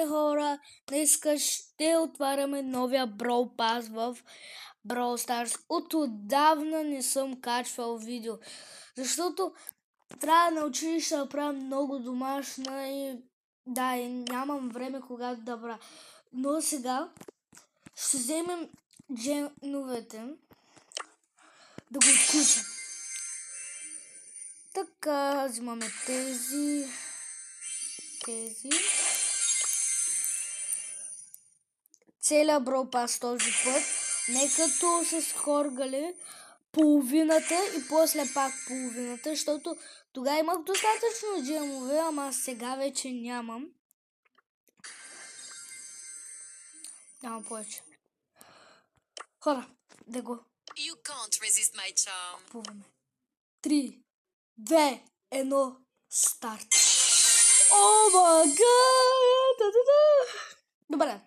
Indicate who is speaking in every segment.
Speaker 1: Хора, днес ще отваряме новия Brawl Pass в Brawl Stars. Отдавна не съм качвал видео, защото трябва на училище да правя много домашна и нямам време когато да правя. Но сега ще вземем дженовете да го отключим. Така, взимаме тези. Целият Brawl Pass този път, не като с хоргали половината и после пак половината, защото тогава имах достатъчно джемове, ама сега вече нямам. Нямам повече. Хора, да го купуваме. 3, 2, 1, старт! О, мага! Добре.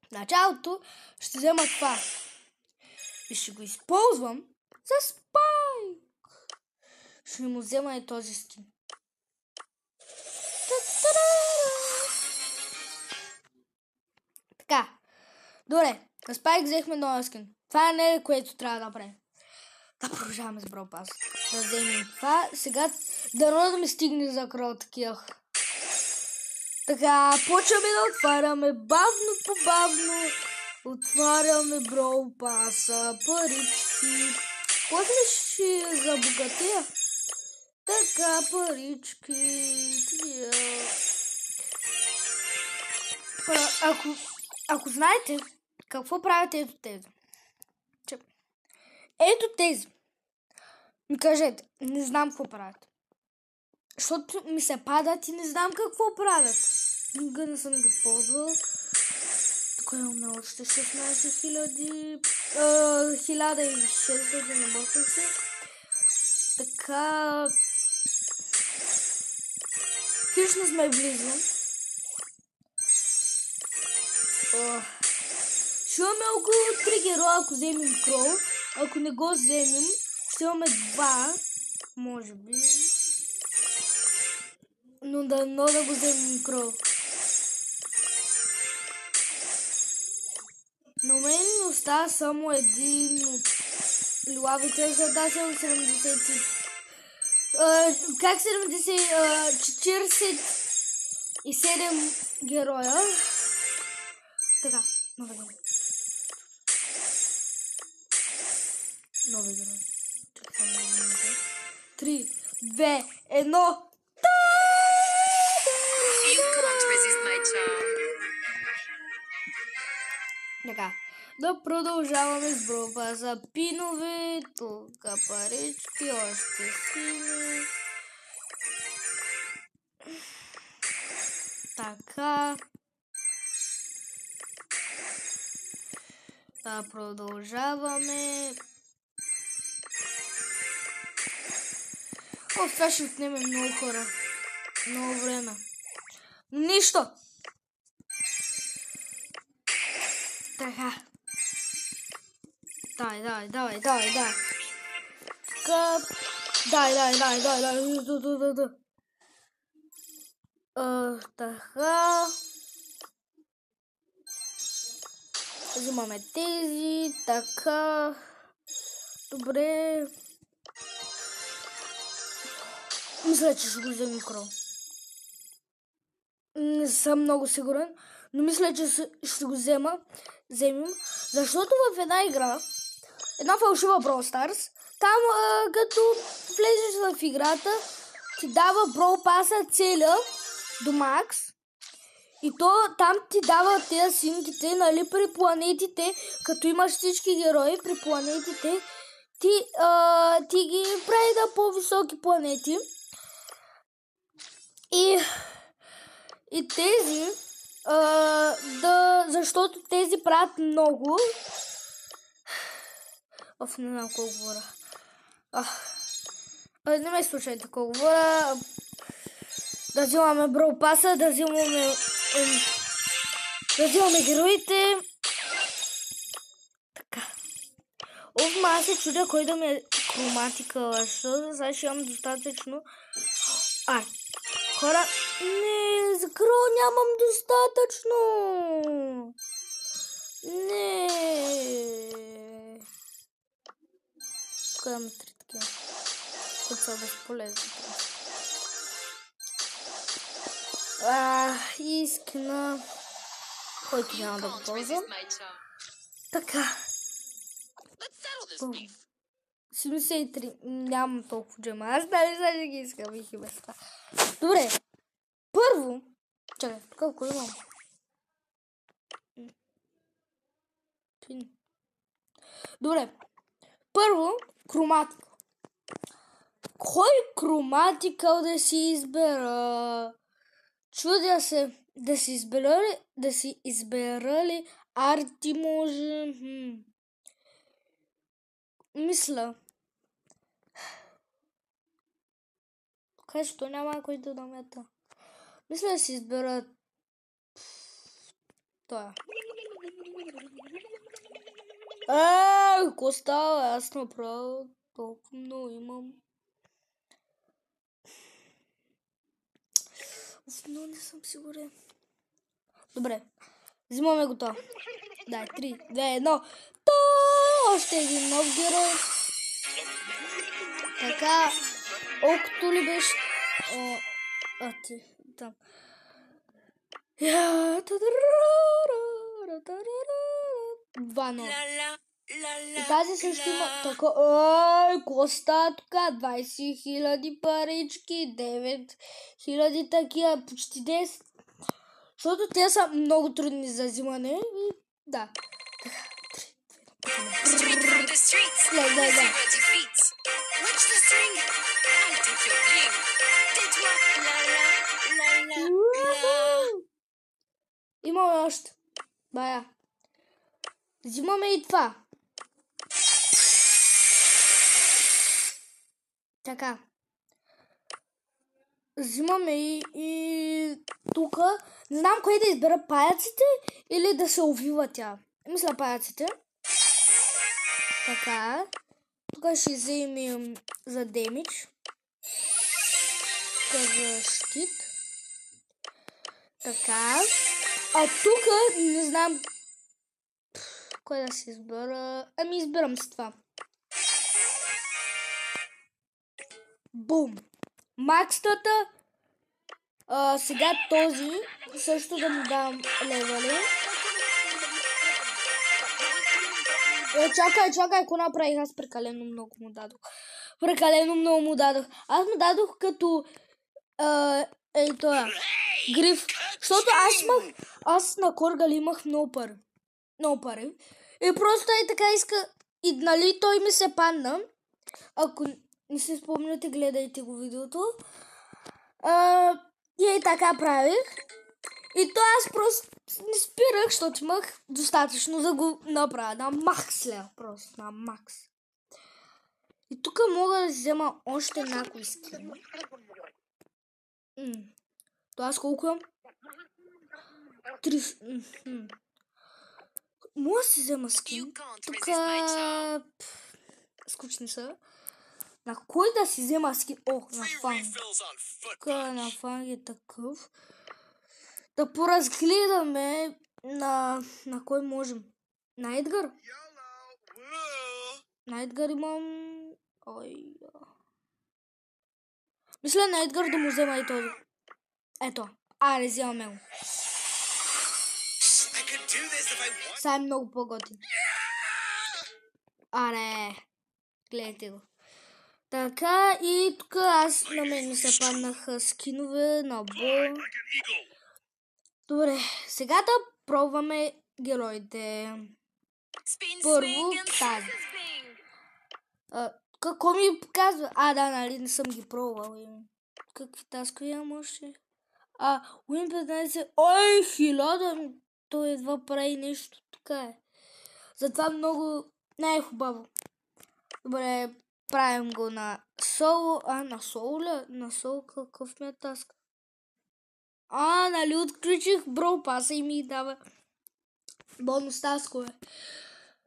Speaker 1: В началото ще взема това и ще го използвам за Спайк. Ще му взема и този скин. Така. Добре, на Спайк взехме нова скин. Това не е което трябва да направим. Да продължаваме с Brawl Pass. Да вземем това. Сега да ми стигне за кръв такива. Така, почваме да отваряме бавно по бавно. Отваряме Brawl Pass-а, парички. После ще забогатея. Така, парички. Ако знаете какво правят ето тези. Ето тези. Ми кажете, не знам какво правят. Защото ми се падат и не знам какво правят. Никога не съм ги ползвал. Тук имаме още 16 1600 на бокса. Така. Хищно сме близо. Ще имаме около 3 героя, ако вземем Кроу. Ако не го вземем, ще имаме 2. Може би. Но да го вземем Кроу. Но мен остава само един от лилавите, защото аз съм 70. Как 70? 47 героя. Така, нови герои. 3, 2, 1. Така, да продължаваме с Brawl Pass. Пинове, тук парички, още сини. Така. Да продължаваме. Това ще отнеме много хора. Много време. Нищо. Така. Давай. Къп. Дай. Така. Взимаме тези. Така. Добре. Мисля, че ще го вземем Кроу. Не съм много сигурен, но мисля, че ще го вземем, защото в една игра, една фалшива Brawl Stars, там като влезеш в играта, ти дава Brawl Pass-а целя до макс и то там ти дава тези синките, нали, при планетите, като имаш всички герои при планетите, ти ги прави да по-високи планети. И тези, защото тези правят много. Не знам колко говоря. Не ме слушайте колко говоря. Да взимаме Brawl Pass-а, да взимаме героите. Така. Аз се чудя кой да ми е хроматика, защото сега ще имам достатъчно. Хора, не закрой нямам достатъчно. Не. Тук имаме 3 такива, които са безполезни. И скина, който няма да го ползвам. Така. 73. Нямам толкова джема. Аз дали сега ще ги искам и места. Добре. Първо. Чакай, колко имам? Добре. Първо, хроматика. Кой хроматикъл да си избера? Чудя се. Да си избера ли арти може? Мисля. Така, що няма кой да намета. Мисля да си избера това. Какво става? Аз направо толкова много имам. Но не съм сигурен. Добре. Взимаме го това. Дай, 3, 2, 1. Още един нов герой. Така. Окото ли беше? Ти. Там. Вано. И тази също има така. Какво става тук? 20 000 парички, 9 000 такива, почти 10. Защото те са много трудни за взимане и да. Имаме още. Бая. Взимаме и това. Така. Взимаме и тук. Не знам кое да избера, паяците или да се увива тя. Мисля паяците. Така. Тук ще вземем за демидж. Тук за щит. Така. А тук не знам кой да се избера. Ами избирам с това. Бум. Макстата. Сега този също да му дам левели. Чакай, ако направих, аз прекалено много му дадох. Аз му дадох като това. Гриф. Защото аз на Коргали имах много пари. И просто така иска. И нали той ми се падна. Ако не си спомняте, гледайте го видеото. И така правих. И то аз просто не спирах, защото имах достатъчно да го направя. На макс лев, просто на макс. И тук мога да взема още някои скини. То аз колко имам? 3. Мога да си взема скин. Тук скучни са. На кой да си взема скин? На фанг. Тук на фанг е такъв. Да поразгледаме на кой можем. На Едгар? На Едгар имам... Мисля на Едгар да му взема и този. Ето. Аре, вземаме го. Сега е много по-готин. Аре. Гледайте го. Така и тук аз на мен ми се паднаха скинове на Бо. Добре, сега да пробваме героите. Първо тази. Какво ми показва? Да, нали не съм ги пробвал. Какви таски имам още? Уин 15. 1000. Той едва прави нещо. Тук е. Затова много не е хубаво. Добре, правим го на соло. На соло ли? На соло какъв ми е таска? Нали отключих Бро паса и ми дава бонус таскове.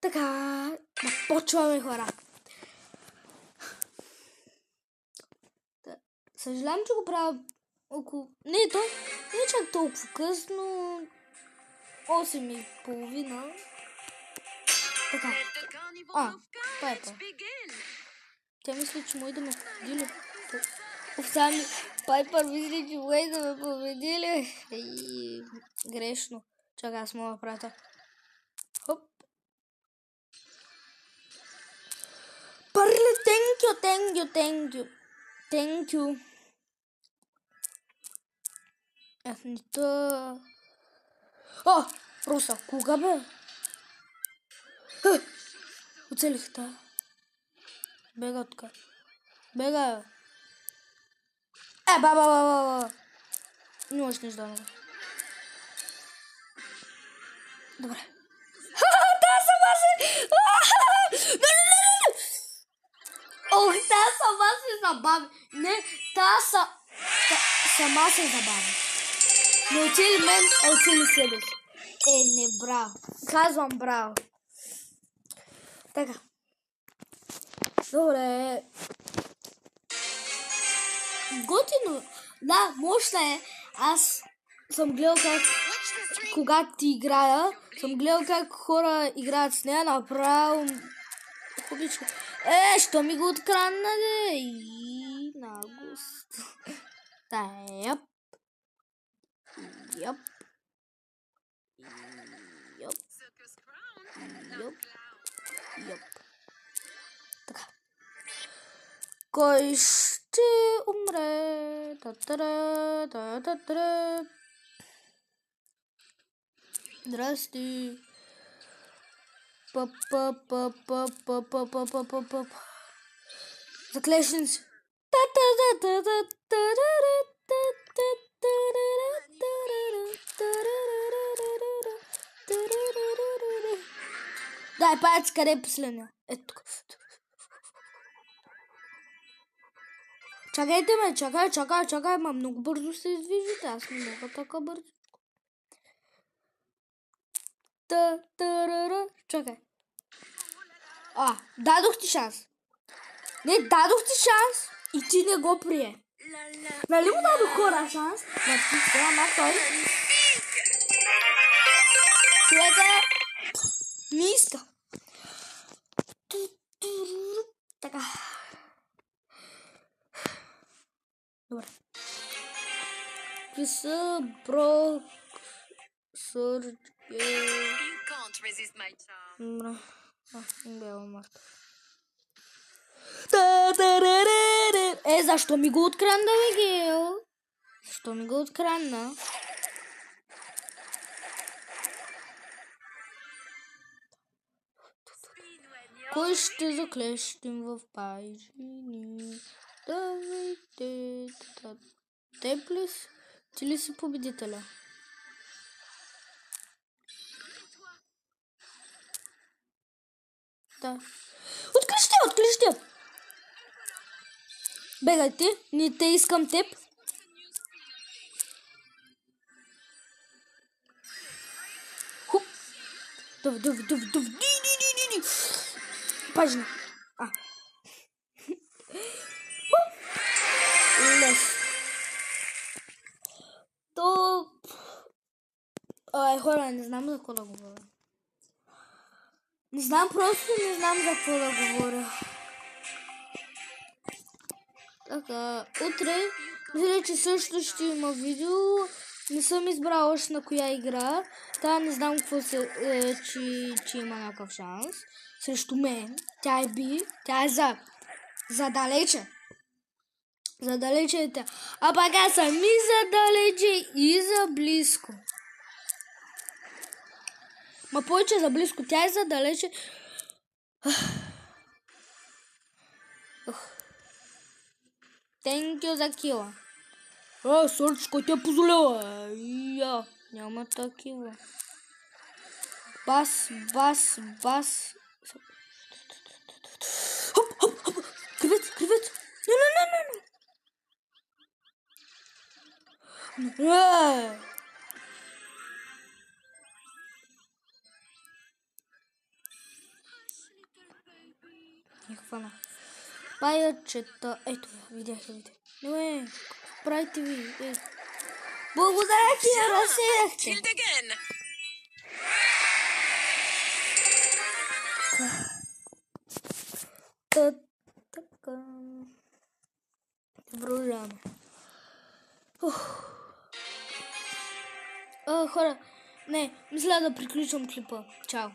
Speaker 1: Така, почваме хора. Съжалявам, че го правя около... Не, то не е чак толкова късно. 8:30. Така. Пайпер. Тя мисли, че може да ме победи. Сами Пайпер мисли, че може да ме победи. Грешно. Чакай, аз мога да правя. Хоп. Парле, thank you. Аз не то... О, просто, кога бе? Оцелих та. Бега отка. Бега. Баба. Не можеш нищо да направя. Добре. Та сама се... Не. Ох, та сама се забави. Не, сама се забави. Не оцели мен, а оцели себе си. Не, браво. Казвам браво. Така. Добре. Готино. Да, мощно е. Аз съм гледал как, когато ти играя, съм гледал как хора играят с нея, направо хубичко. Що ми го открадна, де? И нагост. Яп. Така. Кой ще умре? Здрасти. Заклешници. Дай паец, къде е последния? Ето тук. Чакайте ме, чакай, ма много бързо се издвижите, аз не мога така бързо. Чакай. Дадох ти шанс. Не, дадох ти шанс и ти не го прие. Нали му дадох хора шанс? Ама той... Човека... Не иска. Така. Добре. Писа, брок, сърч, добре. Бяла марта. Защо ми го открадна, бе, Гейл? Защо ми го открадна? Кой ще заклещим в пайжини? Давайте. Те плюс? Ти ли си победителя? Да. Отклещи! Бегай ти, не те искам теб. Хуп. Ди. Пажна. Лес. Хора, не знам за какво да говоря. Просто не знам за какво да говоря. Така, утре, мисля, че също ще има видео. Не съм избрала още на коя игра. Не знам какво че има някакъв шанс. Срещу мен. Тя е би. Тя е за далече. За далече е тя. А пак аз съм и за далече, и за близко. Ма повече за близко. Тя е за далече. Thank you за кила. Сърч, кой те позволява? Няма такива. Бас. Хоп. Кривец. Не. Не хвана. Паячета. Ето я, видях. Не. правите ви. Благодаря ти, разсеяхте.
Speaker 2: Killed again.
Speaker 1: Така. Продължаваме. Хора, не, мисля да приключвам клипа. Чао.